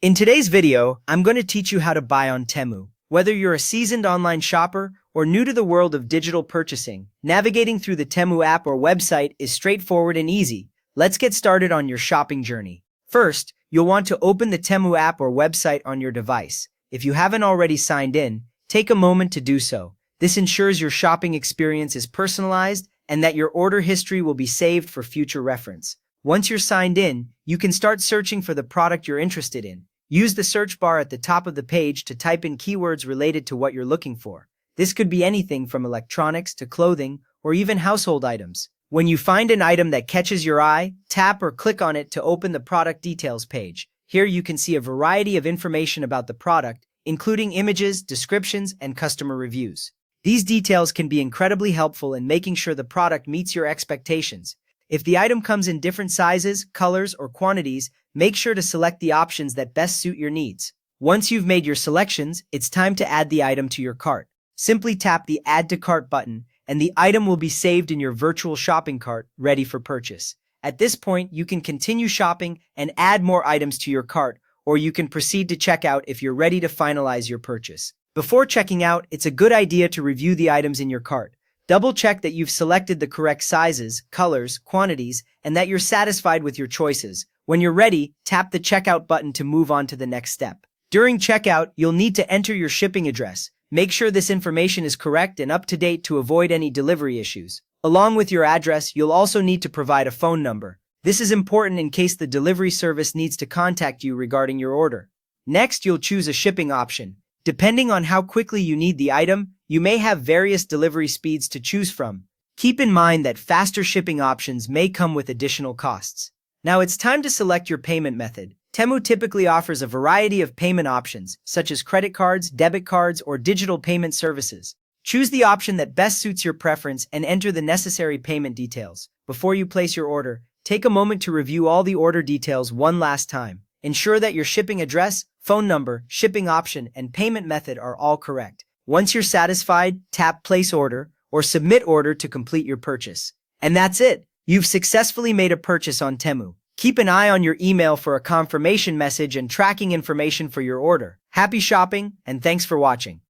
In today's video, I'm going to teach you how to buy on Temu. Whether you're a seasoned online shopper or new to the world of digital purchasing, navigating through the Temu app or website is straightforward and easy. Let's get started on your shopping journey. First, you'll want to open the Temu app or website on your device. If you haven't already signed in, take a moment to do so. This ensures your shopping experience is personalized and that your order history will be saved for future reference. Once you're signed in, you can start searching for the product you're interested in. Use the search bar at the top of the page to type in keywords related to what you're looking for. This could be anything from electronics to clothing or even household items. When you find an item that catches your eye, tap or click on it to open the product details page. Here you can see a variety of information about the product, including images, descriptions, and customer reviews. These details can be incredibly helpful in making sure the product meets your expectations. If the item comes in different sizes, colors, or quantities, make sure to select the options that best suit your needs. Once you've made your selections, it's time to add the item to your cart. Simply tap the Add to Cart button, and the item will be saved in your virtual shopping cart, ready for purchase. At this point, you can continue shopping and add more items to your cart, or you can proceed to checkout if you're ready to finalize your purchase. Before checking out, it's a good idea to review the items in your cart. Double-check that you've selected the correct sizes, colors, quantities, and that you're satisfied with your choices. When you're ready, tap the Checkout button to move on to the next step. During checkout, you'll need to enter your shipping address. Make sure this information is correct and up to date to avoid any delivery issues. Along with your address, you'll also need to provide a phone number. This is important in case the delivery service needs to contact you regarding your order. Next, you'll choose a shipping option. Depending on how quickly you need the item, you may have various delivery speeds to choose from. Keep in mind that faster shipping options may come with additional costs. Now it's time to select your payment method. Temu typically offers a variety of payment options, such as credit cards, debit cards, or digital payment services. Choose the option that best suits your preference and enter the necessary payment details. Before you place your order, take a moment to review all the order details one last time. Ensure that your shipping address, phone number, shipping option, and payment method are all correct. Once you're satisfied, tap Place Order or Submit Order to complete your purchase. And that's it! You've successfully made a purchase on Temu. Keep an eye on your email for a confirmation message and tracking information for your order. Happy shopping, and thanks for watching.